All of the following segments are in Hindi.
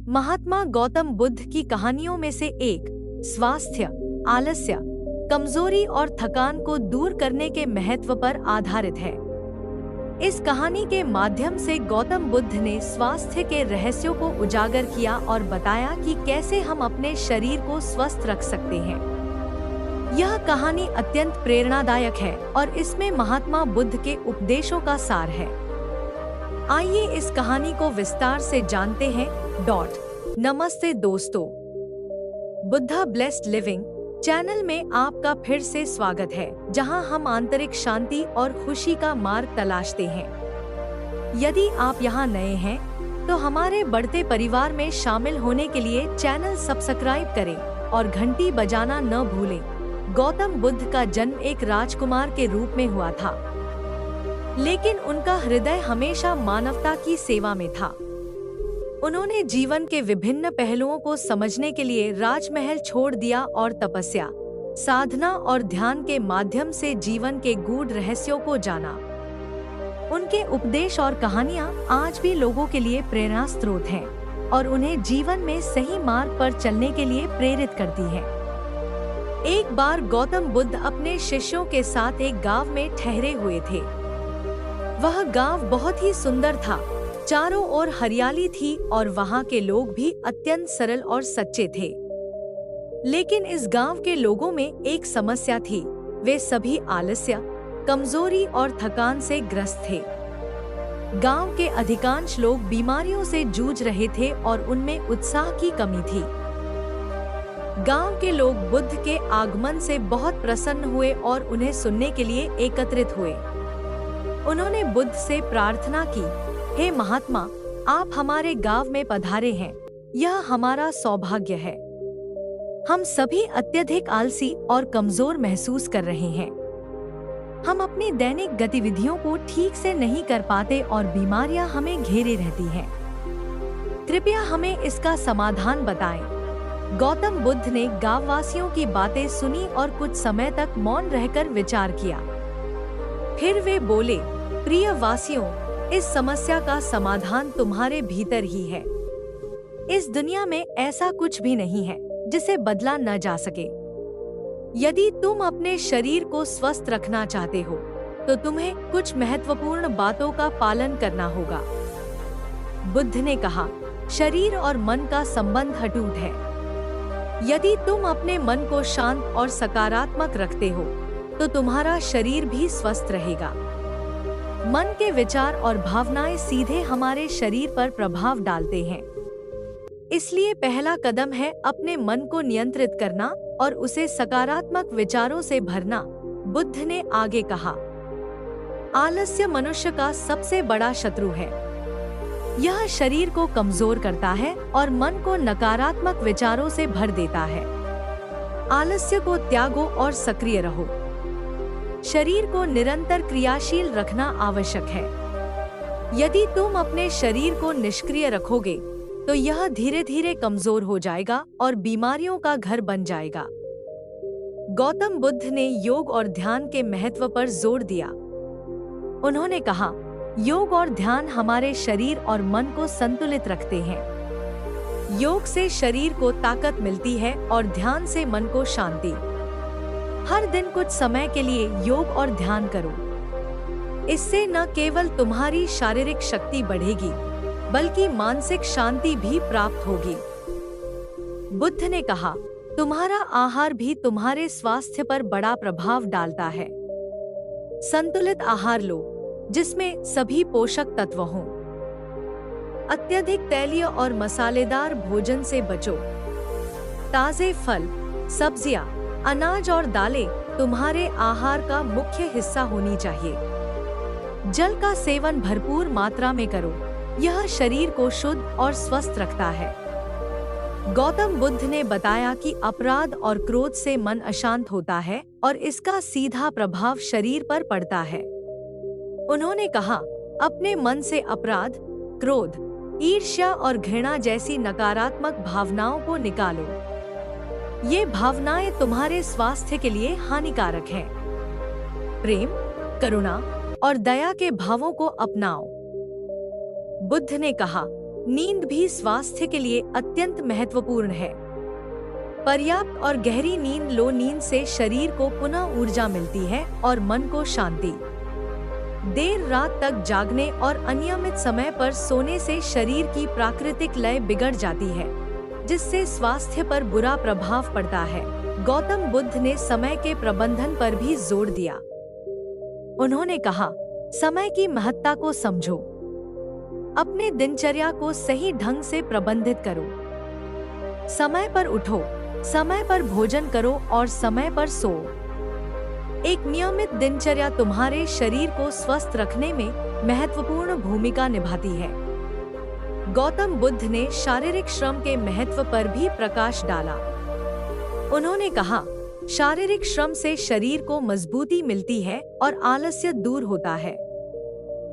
महात्मा गौतम बुद्ध की कहानियों में से एक स्वास्थ्य, आलस्य, कमजोरी और थकान को दूर करने के महत्व पर आधारित है। इस कहानी के माध्यम से गौतम बुद्ध ने स्वास्थ्य के रहस्यों को उजागर किया और बताया कि कैसे हम अपने शरीर को स्वस्थ रख सकते हैं। यह कहानी अत्यंत प्रेरणादायक है और इसमें महात्मा बुद्ध के उपदेशों का सार है। आइए इस कहानी को विस्तार से जानते हैं। नमस्ते दोस्तों, बुद्धा ब्लेस्ड लिविंग चैनल में आपका फिर से स्वागत है, जहां हम आंतरिक शांति और खुशी का मार्ग तलाशते हैं। यदि आप यहां नए हैं तो हमारे बढ़ते परिवार में शामिल होने के लिए चैनल सब्सक्राइब करें और घंटी बजाना न भूलें। गौतम बुद्ध का जन्म एक राजकुमार के रूप में हुआ था, लेकिन उनका हृदय हमेशा मानवता की सेवा में था। उन्होंने जीवन के विभिन्न पहलुओं को समझने के लिए राजमहल छोड़ दिया और तपस्या, साधना और ध्यान के माध्यम से जीवन के गूढ़ रहस्यों को जाना। उनके उपदेश और कहानियां आज भी लोगों के लिए प्रेरणा स्रोत हैं और उन्हें जीवन में सही मार्ग पर चलने के लिए प्रेरित करती हैं। एक बार गौतम बुद्ध अपने शिष्यों के साथ एक गांव में ठहरे हुए थे। वह गांव बहुत ही सुंदर था, चारों ओर हरियाली थी और वहां के लोग भी अत्यंत सरल और सच्चे थे। लेकिन इस गांव के लोगों में एक समस्या थी। वे सभी आलस्य, कमजोरी और थकान से ग्रस्त थे। गांव के अधिकांश लोग बीमारियों से जूझ रहे थे और उनमें उत्साह की कमी थी। गांव के लोग बुद्ध के आगमन से बहुत प्रसन्न हुए और उन्हें सुनने के लिए एकत्रित हुए। उन्होंने बुद्ध से प्रार्थना की, हे महात्मा, आप हमारे गांव में पधारे हैं। यह हमारा सौभाग्य है। हम सभी अत्यधिक आलसी और कमजोर महसूस कर रहे हैं। हम अपनी दैनिक गतिविधियों को ठीक से नहीं कर पाते और बीमारियां हमें घेरे रहती हैं। कृपया हमें इसका समाधान बताएं। गौतम बुद्ध ने गांववासियों की बातें सुनी और कुछ समय तक मौन रहकर विचार किया। फिर वे बोले, प्रिय वासियों, इस समस्या का समाधान तुम्हारे भीतर ही है। इस दुनिया में ऐसा कुछ भी नहीं है जिसे बदला न जा सके। यदि तुम अपने शरीर को स्वस्थ रखना चाहते हो तो तुम्हें कुछ महत्वपूर्ण बातों का पालन करना होगा। बुद्ध ने कहा, शरीर और मन का संबंध अटूट है। यदि तुम अपने मन को शांत और सकारात्मक रखते हो तो तुम्हारा शरीर भी स्वस्थ रहेगा। मन के विचार और भावनाएं सीधे हमारे शरीर पर प्रभाव डालते हैं। इसलिए पहला कदम है अपने मन को नियंत्रित करना और उसे सकारात्मक विचारों से भरना। बुद्ध ने आगे कहा, आलस्य मनुष्य का सबसे बड़ा शत्रु है। यह शरीर को कमजोर करता है और मन को नकारात्मक विचारों से भर देता है। आलस्य को त्यागो और सक्रिय रहो। शरीर को निरंतर क्रियाशील रखना आवश्यक है। यदि तुम अपने शरीर को निष्क्रिय रखोगे तो यह धीरे धीरे कमजोर हो जाएगा और बीमारियों का घर बन जाएगा। गौतम बुद्ध ने योग और ध्यान के महत्व पर जोर दिया। उन्होंने कहा, योग और ध्यान हमारे शरीर और मन को संतुलित रखते हैं। योग से शरीर को ताकत मिलती है और ध्यान से मन को शांति। हर दिन कुछ समय के लिए योग और ध्यान करो। इससे न केवल तुम्हारी शारीरिक शक्ति बढ़ेगी बल्कि मानसिक शांति भी प्राप्त होगी। बुद्ध ने कहा, तुम्हारा आहार भी तुम्हारे स्वास्थ्य पर बड़ा प्रभाव डालता है। संतुलित आहार लो जिसमें सभी पोषक तत्व हों। अत्यधिक तैलीय और मसालेदार भोजन से बचो। ताजे फल, सब्जियां, अनाज और दालें तुम्हारे आहार का मुख्य हिस्सा होनी चाहिए। जल का सेवन भरपूर मात्रा में करो। यह शरीर को शुद्ध और स्वस्थ रखता है। गौतम बुद्ध ने बताया कि अपराध और क्रोध से मन अशांत होता है और इसका सीधा प्रभाव शरीर पर पड़ता है। उन्होंने कहा, अपने मन से अपराध, क्रोध, ईर्ष्या और घृणा जैसी नकारात्मक भावनाओं को निकालो। ये भावनाएं तुम्हारे स्वास्थ्य के लिए हानिकारक हैं। प्रेम, करुणा और दया के भावों को अपनाओ। बुद्ध ने कहा, नींद भी स्वास्थ्य के लिए अत्यंत महत्वपूर्ण है। पर्याप्त और गहरी नींद लो नींद से शरीर को पुनः ऊर्जा मिलती है और मन को शांति। देर रात तक जागने और अनियमित समय पर सोने से शरीर की प्राकृतिक लय बिगड़ जाती है, जिससे स्वास्थ्य पर बुरा प्रभाव पड़ता है। गौतम बुद्ध ने समय के प्रबंधन पर भी जोर दिया। उन्होंने कहा, समय की महत्ता को समझो, अपने दिनचर्या को सही ढंग से प्रबंधित करो, समय पर उठो, समय पर भोजन करो और समय पर सो। एक नियमित दिनचर्या तुम्हारे शरीर को स्वस्थ रखने में महत्वपूर्ण भूमिका निभाती है। गौतम बुद्ध ने शारीरिक श्रम के महत्व पर भी प्रकाश डाला। उन्होंने कहा, शारीरिक श्रम से शरीर को मजबूती मिलती है और आलस्य दूर होता है।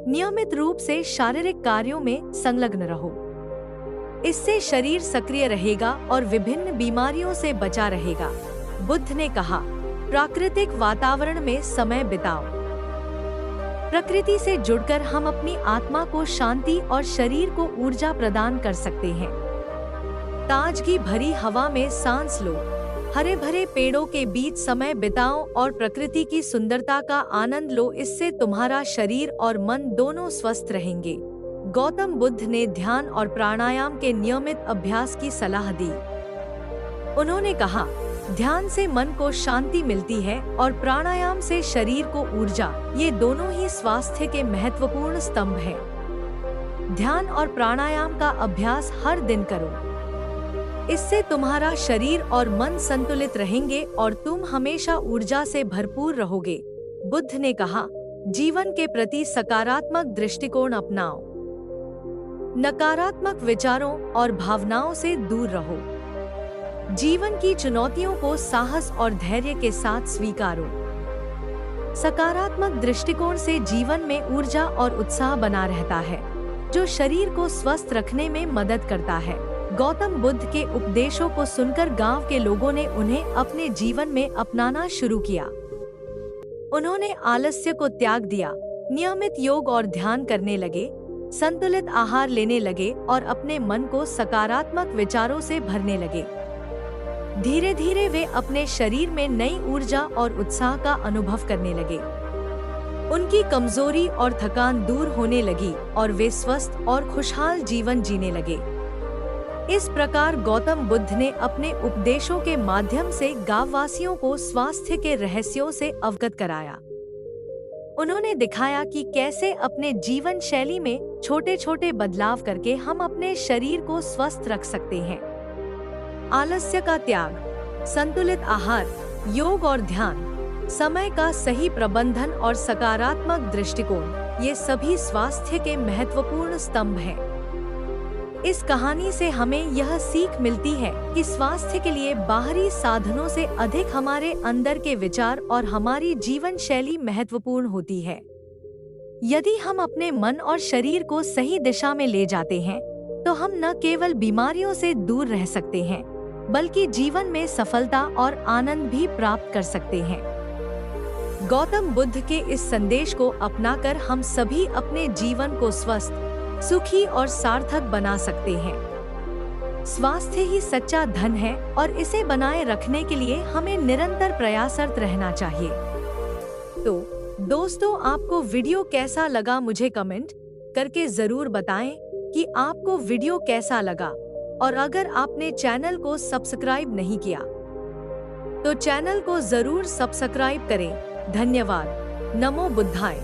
नियमित रूप से शारीरिक कार्यों में संलग्न रहो, इससे शरीर सक्रिय रहेगा और विभिन्न बीमारियों से बचा रहेगा। बुद्ध ने कहा, प्राकृतिक वातावरण में समय बिताओ। प्रकृति से जुड़कर हम अपनी आत्मा को शांति और शरीर को ऊर्जा प्रदान कर सकते हैं। ताजगी भरी हवा में सांस लो, हरे भरे पेड़ों के बीच समय बिताओ और प्रकृति की सुंदरता का आनंद लो। इससे तुम्हारा शरीर और मन दोनों स्वस्थ रहेंगे। गौतम बुद्ध ने ध्यान और प्राणायाम के नियमित अभ्यास की सलाह दी। उन्होंने कहा, ध्यान से मन को शांति मिलती है और प्राणायाम से शरीर को ऊर्जा। ये दोनों ही स्वास्थ्य के महत्वपूर्ण स्तंभ हैं। ध्यान और प्राणायाम का अभ्यास हर दिन करो, इससे तुम्हारा शरीर और मन संतुलित रहेंगे और तुम हमेशा ऊर्जा से भरपूर रहोगे। बुद्ध ने कहा, जीवन के प्रति सकारात्मक दृष्टिकोण अपनाओ, नकारात्मक विचारों और भावनाओं से दूर रहो। जीवन की चुनौतियों को साहस और धैर्य के साथ स्वीकारो। सकारात्मक दृष्टिकोण से जीवन में ऊर्जा और उत्साह बना रहता है, जो शरीर को स्वस्थ रखने में मदद करता है। गौतम बुद्ध के उपदेशों को सुनकर गांव के लोगों ने उन्हें अपने जीवन में अपनाना शुरू किया। उन्होंने आलस्य को त्याग दिया, नियमित योग और ध्यान करने लगे, संतुलित आहार लेने लगे और अपने मन को सकारात्मक विचारों से भरने लगे। धीरे धीरे वे अपने शरीर में नई ऊर्जा और उत्साह का अनुभव करने लगे। उनकी कमजोरी और थकान दूर होने लगी और वे स्वस्थ और खुशहाल जीवन जीने लगे। इस प्रकार गौतम बुद्ध ने अपने उपदेशों के माध्यम से गांववासियों को स्वास्थ्य के रहस्यों से अवगत कराया। उन्होंने दिखाया कि कैसे अपने जीवन शैली में छोटे छोटे बदलाव करके हम अपने शरीर को स्वस्थ रख सकते हैं। आलस्य का त्याग, संतुलित आहार, योग और ध्यान, समय का सही प्रबंधन और सकारात्मक दृष्टिकोण, ये सभी स्वास्थ्य के महत्वपूर्ण स्तंभ हैं। इस कहानी से हमें यह सीख मिलती है कि स्वास्थ्य के लिए बाहरी साधनों से अधिक हमारे अंदर के विचार और हमारी जीवन शैली महत्वपूर्ण होती है। यदि हम अपने मन और शरीर को सही दिशा में ले जाते हैं, तो हम न केवल बीमारियों से दूर रह सकते हैं, बल्कि जीवन में सफलता और आनंद भी प्राप्त कर सकते हैं। गौतम बुद्ध के इस संदेश को अपनाकर हम सभी अपने जीवन को स्वस्थ, सुखी और सार्थक बना सकते हैं। स्वास्थ्य ही सच्चा धन है और इसे बनाए रखने के लिए हमें निरंतर प्रयासरत रहना चाहिए। तो दोस्तों, आपको वीडियो कैसा लगा मुझे कमेंट करके जरूर बताएं कि आपको वीडियो कैसा लगा, और अगर आपने चैनल को सब्सक्राइब नहीं किया तो चैनल को जरूर सब्सक्राइब करें। धन्यवाद। नमो बुद्धाय।